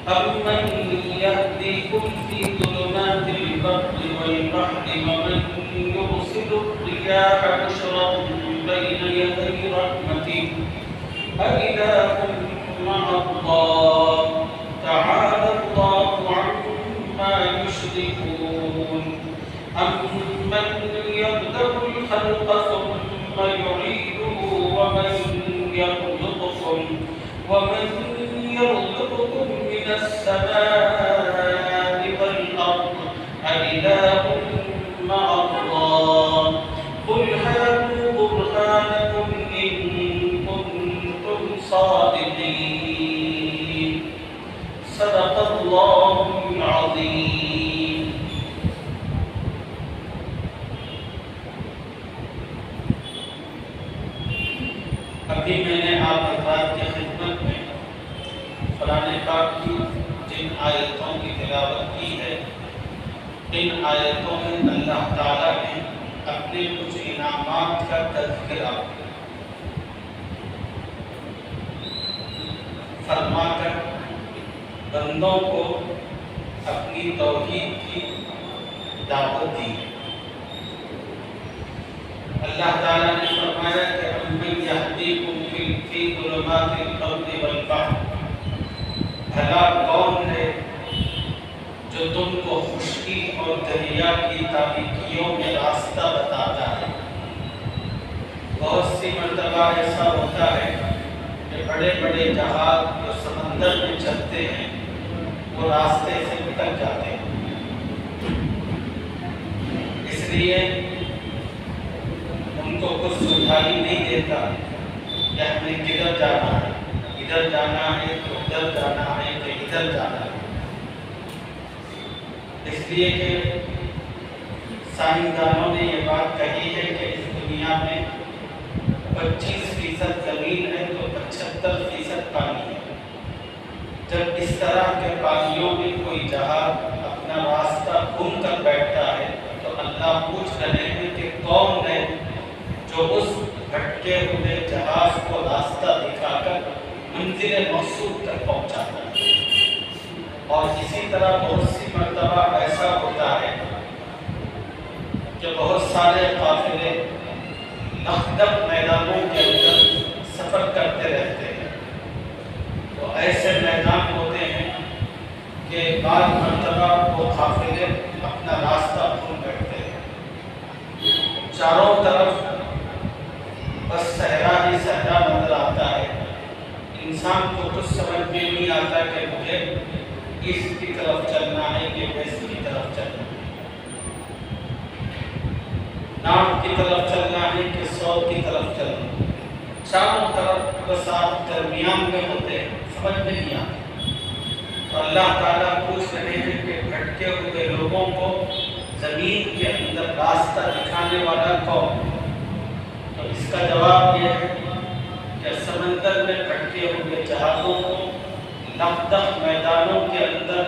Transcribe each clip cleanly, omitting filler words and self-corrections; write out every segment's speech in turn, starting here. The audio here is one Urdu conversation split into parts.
أَمَّن يَهْدِيكُمْ فِي ظُلُمَاتِ الْبَرِّ وَالْبَحْرِ وَمَن يُرْسِلُ الرِّيَاحَ بُشْرًا بَيْنَ يَدَيْ رَحْمَتِهِ أَإِلَٰهٌ مَّعَ اللَّهِ تَعَالَى اللَّهُ عَمَّا يُشْرِكُونَ أَمَّن يَبْدَأُ الْخَلْقَ ثُمَّ يُعِيدُهُ ومن يرزقكم من السماء والأرض أإله مع الله قل هاتوا برهانكم إن كنتم صادقين صدق الله العظيم. ابھی میں نے آپ حضرات کی خدمت میں قرآن پاک کی جن آیتوں کی تلاوت کی ہے، ان آیتوں میں اللہ تعالیٰ نے اپنے کچھ انعامات کا تذکرہ فرما کر بندوں کو اپنی توحید کی دعوت دی. اللہ تعالیٰ نے فرمایا کہ أَمَّن يَهْدِيكُمْ فِي ظُلُمَاتِ الْبَرِّ وَالْبَحْرِ، بھلا کون ہے جو تم کو خشکی اور دریا کی تاریکیوں میں راستہ بتاتا ہے. بہت سی مرتبہ ایسا ہوتا ہے کہ بڑے بڑے جہاز جو سمندر میں چلتے ہیں وہ راستے سے نکل جاتے ہیں. اس لیے ان کو کچھ سجھائی نہیں دیتا کہ ہمیں کدھر جانا ہے، ادھر جانا ہے تو ادھر جانا ہے کہ ادھر جانا ہے. اس لیے کہ سائنسدانوں نے یہ بات کہی ہے کہ اس دنیا میں 25% زمین ہے تو 75% پانی ہے. جب اس طرح کے پانیوں میں کوئی جہاز اپنا راستہ گم کر بیٹھتا ہے تو اللہ پوچھ رہے ہیں کہ کون ہے جو اس بھٹکے ہوئے جہاز کو راستہ دکھا کر منزل مقصود تک پہنچاتا ہے. اور اسی طرح بہت سی مرتبہ ایسا ہوتا ہے کہ بہت سارے قافلے مختلف میدانوں کے اندر سفر کرتے رہتے ہیں. تو ایسے میدان ہوتے ہیں کہ بعض مرتبہ وہ قافلے اپنا راستہ بھول بیٹھتے ہیں. چاروں طرف بس صحرا ہی صحرا نظر آتا ہے. انسان کو کچھ سمجھ میں نہیں آتا کہ مجھے ایسٹ کی طرف چلنا ہے کہ ویسٹ کی طرف چلنا ہے، نارتھ کی طرف چلنا ہے کہ ساؤتھ کی طرف چلنا ہے. چاروں طرف بس آپ درمیان میں ہوتے ہیں، سمجھ میں نہیں آتا. تو اللہ تعالیٰ پوچھ رہے ہیں کہ بھٹکے ہوئے لوگوں کو زمین کے اندر راستہ دکھانے والا کون؟ تو اس کا جواب یہ ہے کہ سمندر میں بھٹکے ہوئے جہازوں کو، لخدخ میدانوں کے اندر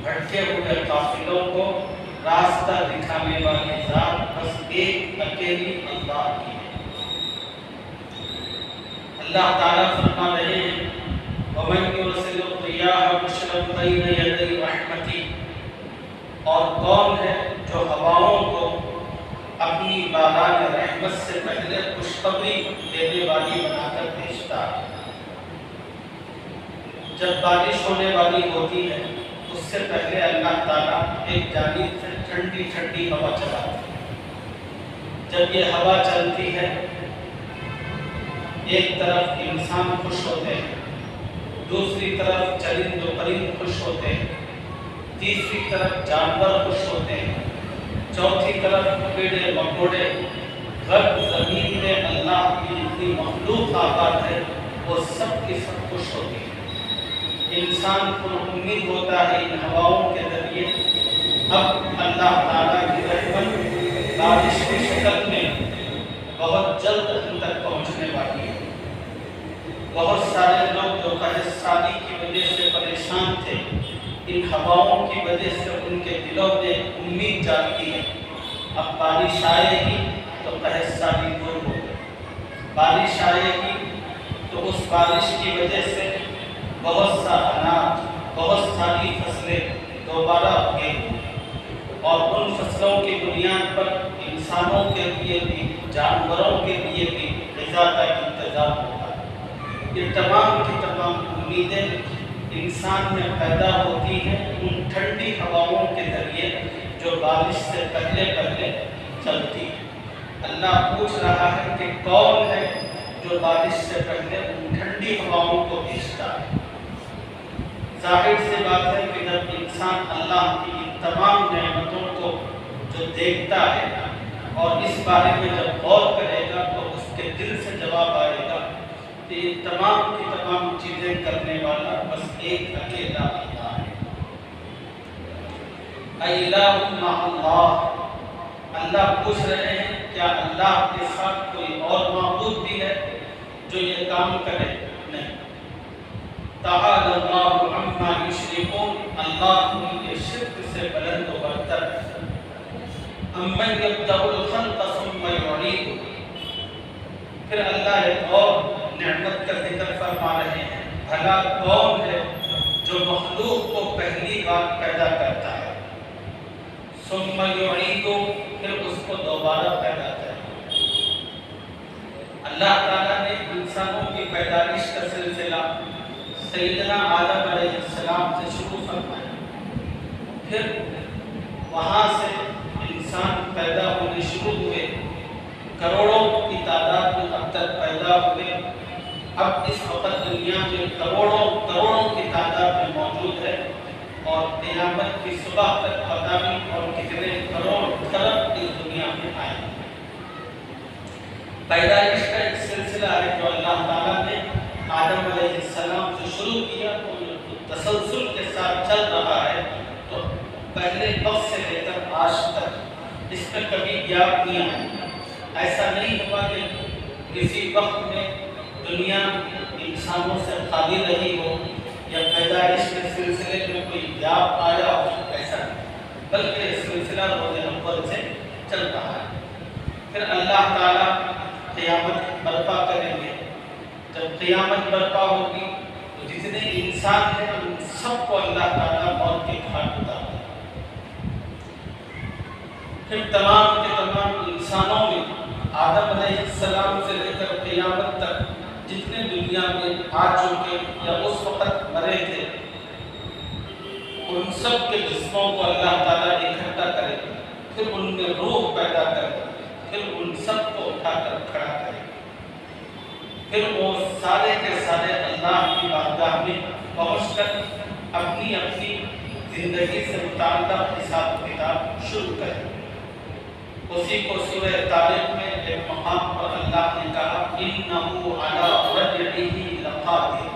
بھٹکے ہوئے قافلوں کو راستہ دکھانے والی ذات بس ایک اکیلی اللہ کی ہے. اللہ تعالیٰ فرما رہے ہیں وَمَن يُرْسِلُ الرِّيَاحَ بُشْرًا بَيْنَ يَدَيْ رَحْمَتِهِ، اور کون ہے جو ہواؤں کو اپنی باران رحمت سے پہلے خوشخبری دینے والی بنا کر بھیجتا ہے. جب بارش ہونے والی ہوتی ہے اس سے پہلے اللہ تعالیٰ ایک جانب سے ٹھنڈی ٹھنڈی ہوا چلاتا ہے. جب یہ ہوا چلتی ہے ایک طرف انسان خوش ہوتے ہیں، دوسری طرف چرند و پرند خوش ہوتے ہیں، تیسری طرف جانور خوش ہوتے ہیں، چوتھی طرف کیڑے مکوڑے، غرب زمین میں اللہ کی جتنی مخلوق آباد ہے وہ سب کی سب خوش ہوتی ہے. انسان کو امید ہوتا ہے ان ہواؤں کے ذریعے اب اللہ تعالیٰ کی رحمت بارش کی شکل میں بہت جلد ہم تک پہنچنے والی ہے. بہت سارے لوگ جو قحط سالی کی وجہ سے پریشان تھے، ان ہواؤں کی وجہ سے ان کے دلوں میں امید جاگتی ہے. اب بارش آئے گی تو قحط سالی دور ہوگی، بارش آئے گی تو اس بارش کی وجہ سے بہت سا اناج، بہت ساری فصلیں دوبارہ اگیں اور ان فصلوں کی بنیاد پر انسانوں کے لیے بھی جانوروں کے لیے بھی غذا کا انتظام ہوتا ہے۔ یہ تمام کی تمام امیدیں انسان میں پیدا ہوتی ہیں ان ٹھنڈی ہواؤں کے ذریعے جو بارش سے پہلے پہلے چلتی ہے۔ اللہ پوچھ رہا ہے کہ کون ہے جو بارش سے پہلے ان ٹھنڈی ہواؤں کو بھیجتا ہے۔ ظاہر سی بات ہے کہ جب انسان اللہ کی تمام نعمتوں کو جو دیکھتا ہے اور اس بارے میں جب غور کرے گا تو اس کے دل سے جواب آئے گا کہ یہ تمام کی تمام چیزیں کرنے والا بس ایک اکیلا اللہ ہے۔ اِلٰہٌ مع اللہ، اللہ پوچھ رہے ہیں کیا اللہ کے ساتھ کوئی اور معبود بھی ہے جو یہ کام کرے؟ نہیں۔ تعالی اللہ عما یشرکون، اللہ ان کے شرک سے بلند و برتر ہے۔ امن یبدأ الخلق ثم یعیدہ، پھر اللہ ایک اور نعمت کا ذکر فرما رہے ہیں، بھلا کون ہے جو مخلوق کو پہلی بار پیدا کرتا ہے، ثم یعیدہ، پھر اس کو دوبارہ پیدا کرتا ہے۔ اللہ تعالیٰ نے انسانوں کی پیدائش کا سلسلہ سیدنا آدم علیہ السلام سے شروع فرمایا، پھر وہاں سے انسان پیدا ہونے شروع ہوئے، کروڑوں کی تعداد میں اب تک پیدا ہوئے۔ اب اس وقت دنیا میں کروڑوں کی تعداد میں موجود ہے اور قیامت کی صبح تک پتہ نہیں اور کتنے کروڑ خلق اس دنیا میں آئے۔ پیدائش کا ایک سلسلہ ہے جو اللہ تعالیٰ نے آدم علیہ السلام سے شروع کیا تو تسلسل کے ساتھ چل رہا ہے، تو پہلے وقت سے لے کر آج تک اس میں کبھی گیپ نہیں آیا۔ ایسا نہیں ہوا کہ کسی وقت میں دنیا انسانوں سے خالی رہی ہو یا پیدائش کے سلسلے میں کوئی گیپ آیا ہو، ایسا نہیں، بلکہ سلسلہ روز اول سے چل رہا ہے۔ پھر اللہ تعالیٰ قیامت برپا کریں گے۔ جب قیامت برپا ہوگی تو جتنے انسان ہیں ان سب کو اللہ تعالیٰ موت کے گھاٹ اتارے گا۔ پھر تمام کے تمام انسانوں میں آدم علیہ السلام سے لے کر قیامت تک جتنے دنیا میں آ چکے یا اس وقت مرے تھے، ان سب کے جسموں کو اللہ تعالیٰ اکٹھا کرے گا، پھر ان میں روح پیدا کرے گا، پھر ان سب کو اٹھا کر کھڑا کرے گا، پھر وہ سارے کے سارے اللہ کی بارگاہ میں پہنچ کر اپنی اپنی زندگی سے متعلق حساب کتاب شروع کریں۔ اسی کو سورہ طارق میں ایک مقام پر اللہ نے کہا اِنَّهُ عَلَىٰ رَجْعِهِ لَقَادِرٌ،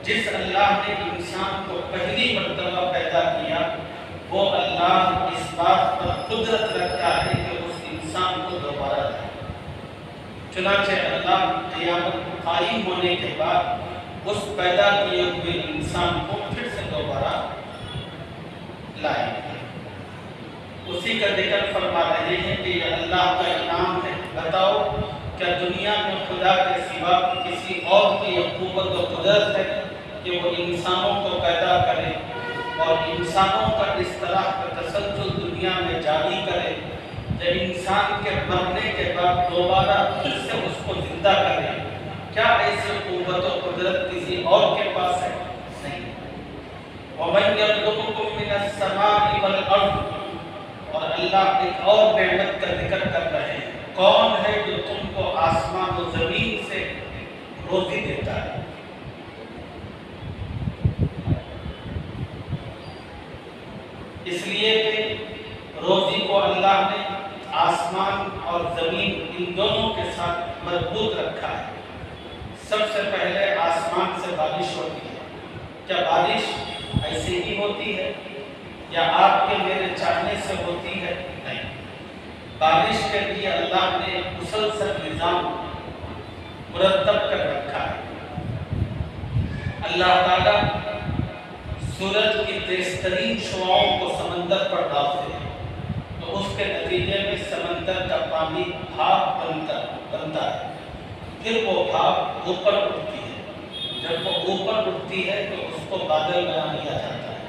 جس اللہ نے انسان کو پہلی مرتبہ پیدا کیا وہ اللہ اس بات پر قدرت رکھتا ہے کہ اس انسان کو دوبارہ لائے۔ چنانچہ اللہ قیامت قائم ہونے کے بعد اس پیدا کیے ہوئے انسان کو پھر سے دوبارہ لائے گا۔ اسی کا ذکر فرما رہے ہیں کہ یہ اللہ کا انعام ہے۔ بتاؤ کیا دنیا میں خدا کے سوا کسی اور کی یہ قوت و قدرت ہے کہ وہ انسانوں کو پیدا کرے اور انسانوں کا اس طرح کا تسلسل دنیا میں جاری کرے کہ انسان کے مرنے کے بعد دوبارہ پھر سے اس کو زندہ کرے؟ کیا ایسی قوت و قدرت کسی اور کے پاس ہے؟ نہیں۔ وَمَن يَرْزُقُكُم مِّنَ السَّمَاءِ وَالْأَرْضِ، اور اللہ ایک اور نعمت کا ذکر کر رہے ہیں، کون ہے جو تم کو آسمان و زمین سے روزی دیتا ہے؟ اس لیے کہ روزی کو اللہ نے آسمان اور زمین ان دونوں کے ساتھ مربوط رکھا ہے۔ سب سے پہلے آسمان سے بارش ہوتی ہے۔ کیا بارش ایسے ہی ہوتی ہے یا آپ کے میرے چاہنے سے ہوتی ہے؟ نہیں، بارش کے لیے اللہ نے مسلسل نظام مرتب کر رکھا ہے۔ اللہ تعالیٰ سورج کی تیز ترین شعاؤں کو سمندر پر ڈالتے ہیں تو اس کے نتیجے میں سمندر کا پانی بھاپ بنتا ہے، پھر وہ بھاپ اوپر اٹھتی ہے جب وہ اوپر اٹھتی ہے تو اس کو بادل بنا دیا جاتا ہے،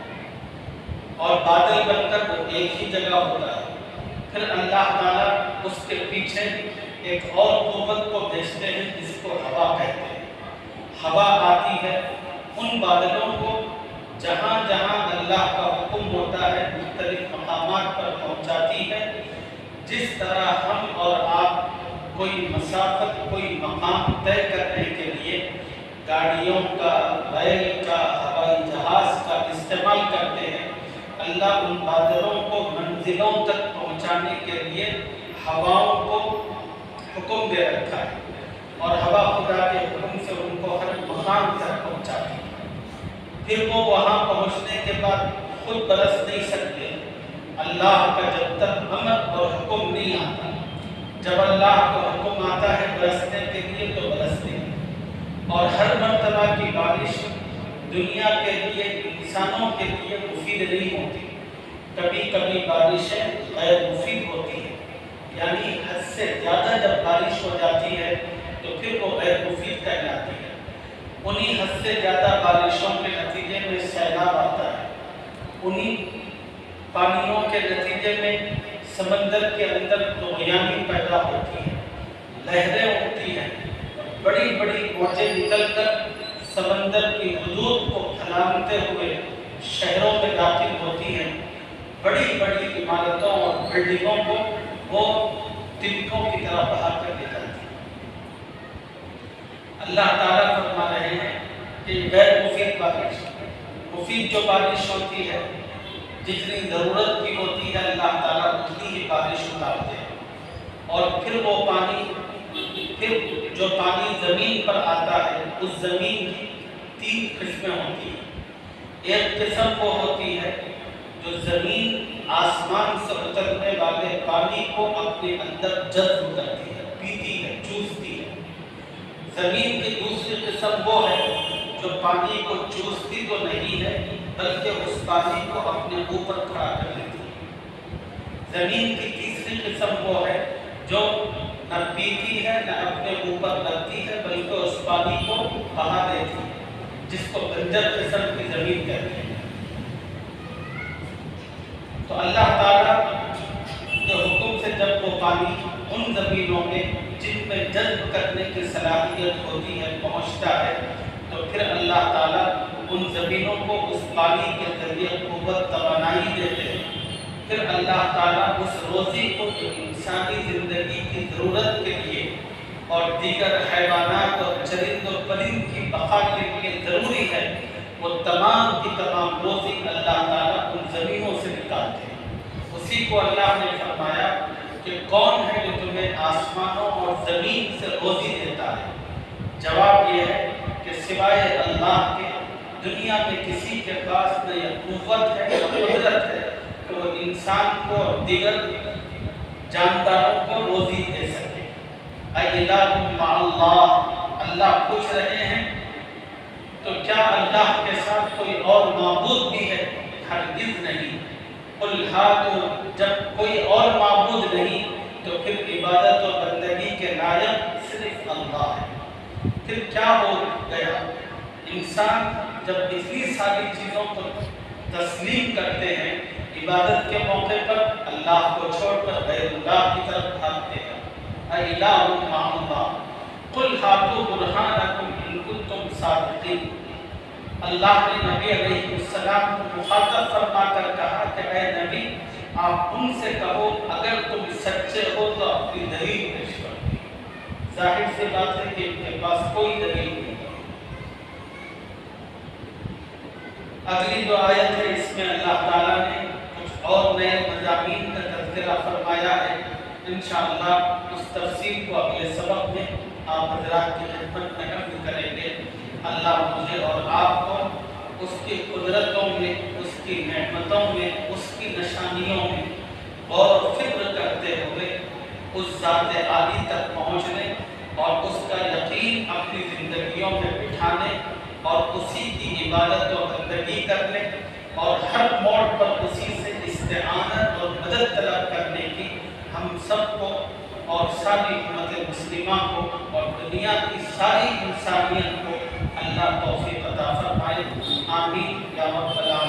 اور بادل بن کر وہ ایک ہی جگہ ہوتا ہے۔ پھر اللہ تعالیٰ اس کے پیچھے ایک اور قوت کو بھیجتے ہیں جس کو ہوا کہتے ہیں۔ ہوا آتی ہے ان بادلوں کو جہاں جہاں اللہ کا حکم ہوتا ہے مختلف مقامات پر پہنچاتی ہے۔ جس طرح ہم اور آپ کوئی مسافت، کوئی مقام طے کرنے کے لیے گاڑیوں کا، ریل کا، ہوائی جہاز کا استعمال کرتے ہیں، اللہ ان بادلوں کو منزلوں تک پہنچانے کے لیے ہواؤں کو حکم دے رکھا ہے، اور ہوا خدا کے حکم سے ان کو ہر مقام تک پہنچاتی ہے۔ پھر وہ وہاں پہنچنے کے بعد خود برس نہیں سکتے، اللہ کا جب تک امر اور حکم نہیں آتا۔ جب اللہ کا حکم آتا ہے برسنے کے لیے تو برستے ہیں، اور ہر مرتبہ کی بارش دنیا کے لیے، انسانوں کے لیے مفید نہیں ہوتی۔ کبھی کبھی بارشیں غیر مفید ہوتی ہیں، یعنی حد سے زیادہ جب بارش ہو جاتی ہے تو پھر وہ غیر مفید کہلاتی ہے۔ انہی حد سے زیادہ بارشوں کے نتیجے میں سیلاب آتا ہے، انہی پانیوں کے نتیجے میں سمندر کے اندر طغیانی پیدا ہوتی ہے، لہریں اٹھتی ہیں، بڑی بڑی موجیں نکل کر سمندر کی حدود کو پھیلاتے ہوئے شہروں میں داخل ہوتی ہیں، بڑی بڑی عمارتوں اور بلڈنگوں کو وہ تنکوں کی طرح بہا کر لے جاتی ہیں۔ اللہ تعالیٰ فرما رہے ہیں کہ غیر مفید بارش، مفید جو بارش ہوتی ہے جتنی ضرورت کی ہوتی ہے اللہ تعالیٰ اتنی ہی بارش اتارتے ہیں، اور پھر وہ پانی، پھر جو پانی زمین پر آتا ہے اس زمین کی 3 قسمیں ہوتی ہیں۔ ایک قسم وہ ہوتی ہے جو زمین آسمان سے اترنے والے پانی کو اپنے اندر جذب کرتی ہے، پیتی ہے، چوستی ہے۔ زمین کی دوسری قسم وہ ہے جو پانی کو چوستی تو نہیں ہے بلکہ اس پانی کو اپنے اوپر کھڑا کر لیتی ہے۔ زمین کی تیسری قسم وہ ہے جو نہ پیتی ہے نہ اپنے اوپر رکھتی ہے بلکہ اس پانی کو بہا دیتی ہے، جس کو بنجر قسم کی زمین کہتے ہیں۔ تو اللہ تعالیٰ کے حکم سے جب وہ پانی ان زمینوں میں جن میں جذب کرنے کی صلاحیت ہوتی ہے پہنچتا ہے تو پھر اللہ تعالیٰ ان زمینوں کو اس پانی کے ذریعے قوت توانائی دیتے ہیں۔ پھر اللہ تعالیٰ اس روزی کو جو انسانی زندگی کی ضرورت کے لیے اور دیگر حیوانات اور چرند و پرند کی بقا کے لیے ضروری ہے، وہ تمام کی تمام روزی اللہ تعالیٰ ان زمینوں سے نکالتے ہیں۔ اسی کو اللہ نے فرمایا کہ کون ہے جو تمہیں آسمانوں اور زمین سے روزی دیتا ہے؟ جواب یہ ہے کہ سوائے اللہ کے دنیا میں کسی کے پاس نہ یہ قوت ہے نہ قدرت ہے کہ وہ انسان کو اور دیگر جانداروں کو روزی دے سکے۔ اَإِلَٰهٌ مَّعَ اللَّهِ، اللہ پوچھ رہے ہیں تو کیا اللہ کے ساتھ کوئی اور معبود بھی ہے؟ ہرگز نہیں۔ قُلْ هَاتُوا، جب کوئی اور معبود نہیں تو پھر عبادت و بندگی کے لائق صرف اللہ ہے۔ پھر کیا ہو گیا؟ انسان جب اتنی ساری چیزوں کو تسلیم کرتے ہیں، عبادت کے موقع پر اللہ کو چھوڑ کر غیر اللہ کی طرف بھاگتے ہیں۔ اَإِلَٰهٌ مَّعَ اللَّهِ قُلْ هَاتُوا بُرْهَانَكُمْ إِن كُنتُمْ صَادِقِينَ۔ اللہ نے نبی علیہ السلام کو مخاطب فرما کر کہا کہ اے نبی، آپ ان سے کہو اگر تم سچے ہو تو اپنی دلیل پیش کرو۔ ظاہر سی بات ہے کہ ان کے پاس کوئی دلیل نہیں۔ اگلی جو آیت ہے اس میں اللہ تعالیٰ نے کچھ اور نئے مضامین کا تذکرہ فرمایا ہے۔ انشاءاللہ اس تفصیل کو اگلے سبق میں آپ حضرات کی خدمت میں عرض کریں گے۔ اللہ مجھے اور آپ کو اس کی قدرتوں میں، اس کی نعمتوں میں، اس کی نشانیوں میں غور و فکر کرتے ہوئے اس ذات عالی تک پہنچنے اور اس کا یقین اپنی زندگیوں میں بٹھانے اور اسی کی عبادت و بندگی کرنے اور ہر موڑ پر اسی سے استعانت اور مدد طلب کرنے کی ہم سب کو اور ساری امت مسلمہ کو اور دنیا کی ساری انسانیت کو اللہ کو آمین یا رب العالمین۔